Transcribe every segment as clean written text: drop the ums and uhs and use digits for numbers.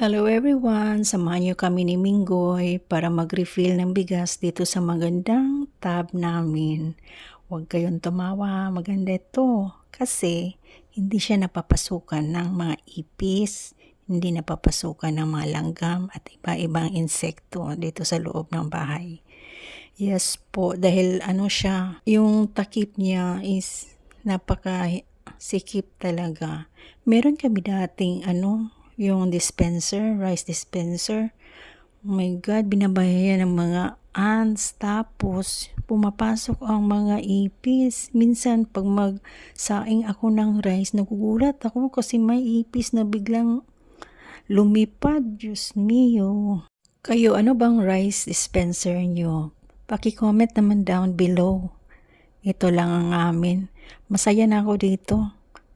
Hello everyone! Samahan niyo kami ni Minggoy para mag-refill ng bigas dito sa magandang tab namin. Huwag kayong tumawa, maganda ito kasi hindi siya napapasukan ng mga ipis, hindi napapasukan ng mga langgam at iba-ibang insekto dito sa loob ng bahay. Yes po, dahil siya, yung takip niya is napaka-sikip talaga. Meron kami dating yung dispenser, rice dispenser. Oh my God, binabayan ng mga ants. Tapos, pumapasok ang mga ipis. Minsan, pag magsaing ako ng rice, nagugulat ako kasi may ipis na biglang lumipad. Diyos mio. Kayo, ano bang rice dispenser nyo? Paki-comment naman down below. Ito lang ang amin. Masaya na ako dito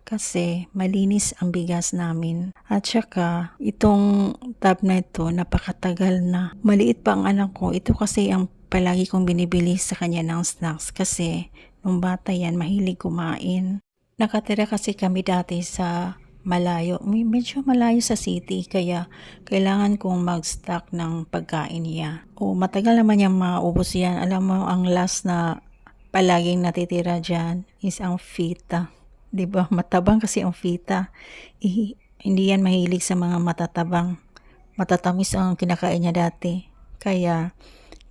kasi malinis ang bigas namin. At saka, itong tab na ito, napakatagal na. Maliit pa ang anak ko. Ito kasi ang palagi kong binibili sa kanya ng snacks kasi nung bata yan, mahilig kumain. Nakatira kasi kami dati sa malayo. Medyo malayo sa city kaya kailangan kong mag-stock ng pagkain niya. O matagal naman niyang maubos yan. Alam mo, ang last na palaging natitira dyan is ang fita. Diba? Matabang kasi ang fita. Hindi yan mahilig sa mga matatabang. Matatamis ang kinakain niya dati. Kaya,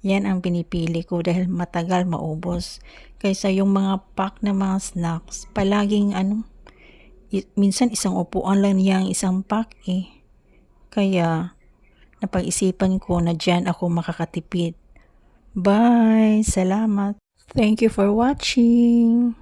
yan ang pinipili ko dahil matagal maubos. Kaysa yung mga pack na mga snacks, palaging minsan isang upuan lang niyang isang pack eh. Kaya, napag-isipan ko na dyan ako makakatipid. Bye! Salamat! Thank you for watching!